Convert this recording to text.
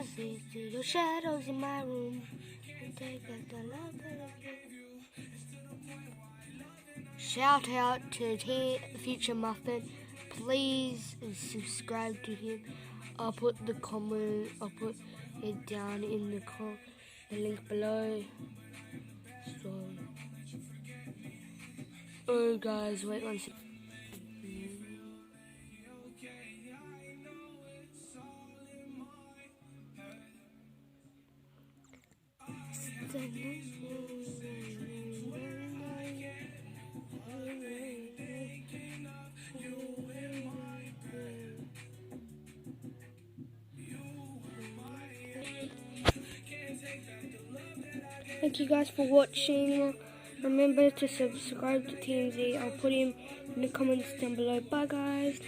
see through the shadows in my room. And take out the love that I give. Shout out to Future Muffin. Please subscribe to him. I'll put it down in the link below. So, oh guys, wait one second. Thank you guys for watching. Remember to subscribe to TMZ. I'll put him in the comments down below. Bye guys.